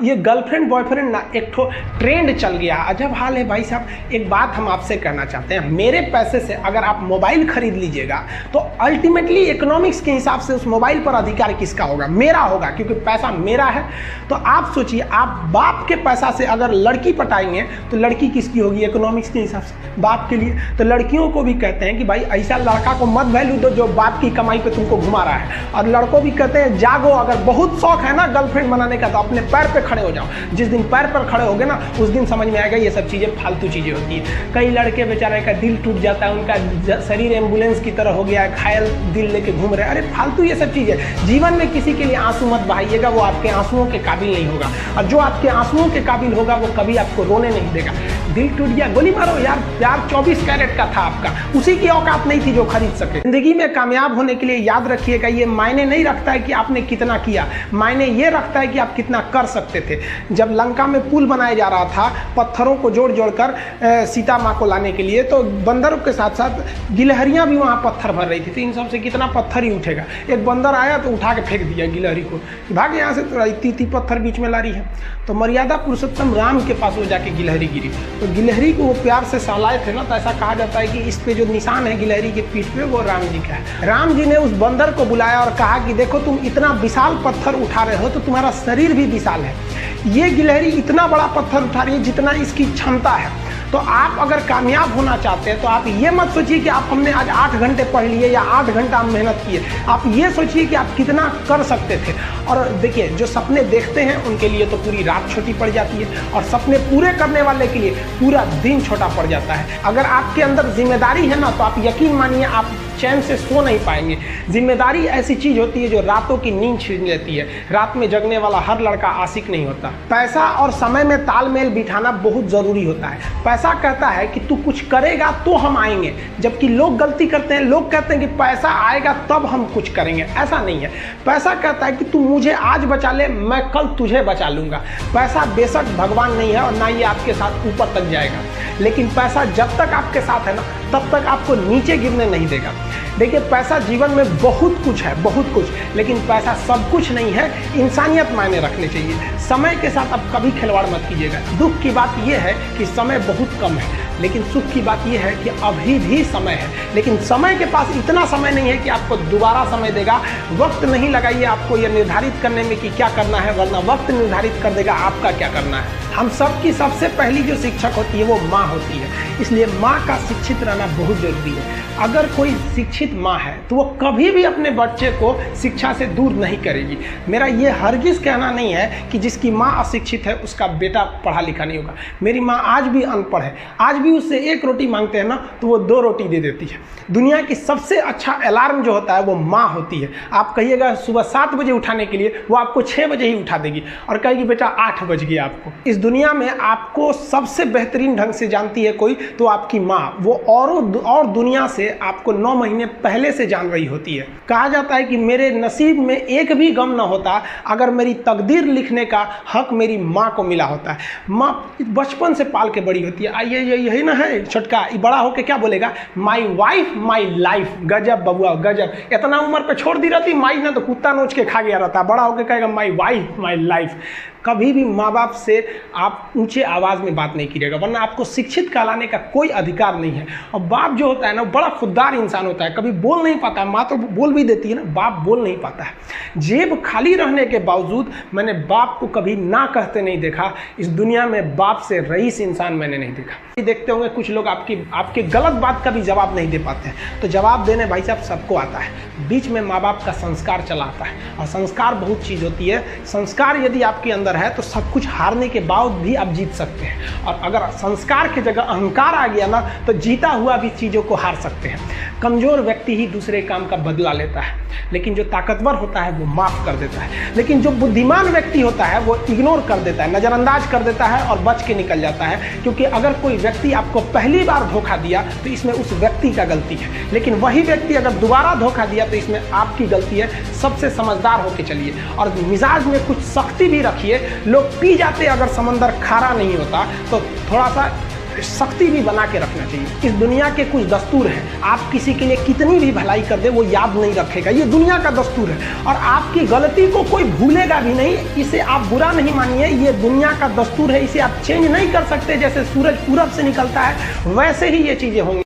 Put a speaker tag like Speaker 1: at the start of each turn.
Speaker 1: ये girlfriend boyfriend ना एक ठो ट्रेंड चल गया, अजब हाल है भाई साहब। एक बात हम आपसे कहना चाहते हैं, मेरे पैसे से अगर आप मोबाइल खरीद लीजिएगा तो अल्टीमेटली इकोनॉमिक्स के हिसाब से उस मोबाइल पर अधिकार किसका होगा? मेरा होगा, क्योंकि पैसा मेरा है। तो आप सोचिए, आप बाप के पैसा से अगर लड़की पटाएंगे तो लड़की किसकी होगी? इकोनॉमिक्स के हिसाब से बाप के लिए। तो लड़कियों को भी कहते हैं कि भाई ऐसा लड़का को मत वैल्यू दो जो बाप की कमाई पे तुमको घुमा रहा है। और लड़कों भी कहते हैं जागो, अगर बहुत शौक है ना गर्लफ्रेंड बनाने का तो अपने पैर पे खड़े हो जाओ। जिस दिन पैर पर खड़े होगे ना उस दिन समझ में आएगा ये सब चीज़ें फालतू चीज़ें होती है। कई लड़के बेचारे का दिल टूट जाता है, उनका शरीर एम्बुलेंस की तरह हो गया है, घायल दिल लेके घूम रहे हैं। अरे फालतू ये सब चीज़ें। जीवन में किसी के लिए आंसू मत बहाइएगा, वो आपके आंसुओं के काबिल नहीं होगा। और जो आपके आंसुओं के काबिल होगा वो कभी आपको रोने नहीं देगा। दिल टूट गया, गोली मारो यार, प्यार 24 कैरेट का था आपका, उसी की औकात नहीं थी जो खरीद सके। जिंदगी में कामयाब होने के लिए याद रखिएगा, ये मायने नहीं रखता है कि आपने कितना किया, मायने ये रखता है कि आप कितना कर सकते थे। जब लंका में पुल बनाया जा रहा था पत्थरों को जोड़ जोड़ कर सीता माँ को लाने के लिए, तो बंदरों के साथ साथ गिलहरियाँ भी वहाँ पत्थर भर रही थी। तो इन सबसे कितना पत्थर ही उठेगा। एक बंदर आया तो उठा के फेंक दिया गिलहरी को, भाग यहाँ से, तो इतनी पत्थर बीच में ला रही है। तो मर्यादा पुरुषोत्तम राम के पास वो जाके गिलहरी गिरी, तो गिलहरी को वो प्यार से सहलाए थे ना, तो ऐसा कहा जाता है कि इस पे जो निशान है गिलहरी की पीठ पे वो राम जी का है। राम जी ने उस बंदर को बुलाया और कहा कि देखो तुम इतना विशाल पत्थर उठा रहे हो तो तुम्हारा शरीर भी विशाल है। ये गिलहरी इतना बड़ा पत्थर उठा रही है जितना इसकी क्षमता है। तो आप अगर कामयाब होना चाहते हैं तो आप ये मत सोचिए कि आप हमने आज 8 घंटे पढ़ लिए या 8 घंटा हम मेहनत किए। आप ये सोचिए कि आप कितना कर सकते थे। और देखिए, जो सपने देखते हैं उनके लिए तो पूरी रात छोटी पड़ जाती है, और सपने पूरे करने वाले के लिए पूरा दिन छोटा पड़ जाता है। अगर आपके अंदर जिम्मेदारी है ना, तो आप यकीन मानिए आप चैन से सो नहीं पाएंगे। जिम्मेदारी ऐसी चीज होती है जो रातों की नींद छीन लेती है। रात में जगने वाला हर लड़का आशिक नहीं होता। पैसा और समय में तालमेल बिठाना बहुत जरूरी होता है। पैसा कहता है कि तू कुछ करेगा तो हम आएंगे, जबकि लोग गलती करते हैं। लोग कहते हैं कि पैसा आएगा तब हम कुछ करेंगे, ऐसा नहीं है। पैसा कहता है कि तू मुझे आज बचा ले, मैं कल तुझे बचा लूंगा। पैसा बेशक भगवान नहीं है और ना ये आपके साथ ऊपर तक जाएगा, लेकिन पैसा जब तक आपके साथ है ना तब तक आपको नीचे गिरने नहीं देगा। देखिए, पैसा जीवन में बहुत कुछ है, बहुत कुछ, लेकिन पैसा सब कुछ नहीं है। इंसानियत मायने रखने चाहिए। समय के साथ आप कभी खिलवाड़ मत कीजिएगा। दुख की बात यह है कि समय बहुत कम है, लेकिन सुख की बात यह है कि अभी भी समय है। लेकिन समय के पास इतना समय नहीं है कि आपको दोबारा समय देगा। वक्त नहीं लगाइए आपको यह निर्धारित करने में कि क्या करना है, वरना वक्त निर्धारित कर देगा आपका क्या करना है। हम सब की सबसे पहली जो शिक्षक होती है वो माँ होती है, इसलिए माँ का शिक्षित रहना बहुत जरूरी है। अगर कोई शिक्षित माँ है तो वो कभी भी अपने बच्चे को शिक्षा से दूर नहीं करेगी। मेरा ये हरगिज कहना नहीं है कि जिसकी माँ अशिक्षित है उसका बेटा पढ़ा लिखा नहीं होगा। मेरी माँ आज भी अनपढ़ है, आज भी उससे 1 रोटी मांगते हैं ना तो वो 2 रोटी दे देती है। दुनिया की सबसे अच्छा अलार्म जो होता है वो माँ होती है। आप कहिएगा सुबह 7 बजे उठाने के लिए, वो आपको 6 बजे ही उठा देगी और कहेगी बेटा 8 बज गया आपको। इस दुनिया में आपको सबसे बेहतरीन ढंग से जानती है कोई तो आपकी माँ। वो और दुनिया से आपको 9 महीने पहले से जान रही होती है। कहा जाता है कि मेरे नसीब में एक भी गम ना होता अगर मेरी तकदीर लिखने का हक मेरी माँ को मिला होता है। माँ बचपन से पाल के बड़ी होती है। आइए यही ना है छोटका, बड़ा होके क्या बोलेगा? My wife my life. गजब बबुआ गजब। इतना उम्र पे छोड़ दी रहती माई ना तो कुत्ता नोच के खा गया रहता। बड़ा होके कहेगा माई वाइफ माई लाइफ। कभी भी माँ बाप से आप ऊंचे आवाज़ में बात नहीं कीजिएगा, वरना आपको शिक्षित कहलाने का कोई अधिकार नहीं है। और बाप जो होता है ना बड़ा खुददार इंसान होता है, कभी बोल नहीं पाता है। माँ तो बोल भी देती है ना, बाप बोल नहीं पाता है। जेब खाली रहने के बावजूद मैंने बाप को कभी ना कहते नहीं देखा। इस दुनिया में बाप से रईस इंसान मैंने नहीं देखा। देखते होंगे कुछ लोग आपके गलत बात का भी जवाब नहीं दे पाते हैं। तो जवाब देने भाई साहब सबको आता है। बीच में माँ बाप का संस्कार चला आता है, और संस्कार बहुत चीज़ होती है। संस्कार यदि आपके अंदर है तो सब कुछ हारने के बाद भी आप जीत सकते हैं, और अगर संस्कार की जगह अहंकार आ गया ना तो जीता हुआ भी चीज़ों को हार सकते हैं। कमजोर व्यक्ति ही दूसरे काम का बदला लेता है, लेकिन जो ताकतवर होता है वो माफ़ कर देता है। लेकिन जो बुद्धिमान व्यक्ति होता है वो इग्नोर कर देता है, नज़रअंदाज कर देता है और बच के निकल जाता है। क्योंकि अगर कोई व्यक्ति आपको पहली बार धोखा दिया तो इसमें उस व्यक्ति का गलती है, लेकिन वही व्यक्ति अगर दोबारा धोखा दिया तो इसमें आपकी गलती है। सबसे समझदार होके चलिए और मिजाज में कुछ सख्ती भी रखिए। लोग पी जाते अगर समंदर खारा नहीं होता, तो थोड़ा सा सख्ती भी बना के रखना चाहिए। इस दुनिया के कुछ दस्तूर हैं, आप किसी के लिए कितनी भी भलाई कर दे वो याद नहीं रखेगा, ये दुनिया का दस्तूर है। और आपकी गलती को कोई भूलेगा भी नहीं, इसे आप बुरा नहीं मानिए, ये दुनिया का दस्तूर है, इसे आप चेंज नहीं कर सकते। जैसे सूरज पूरब से निकलता है वैसे ही ये चीज़ें होंगी।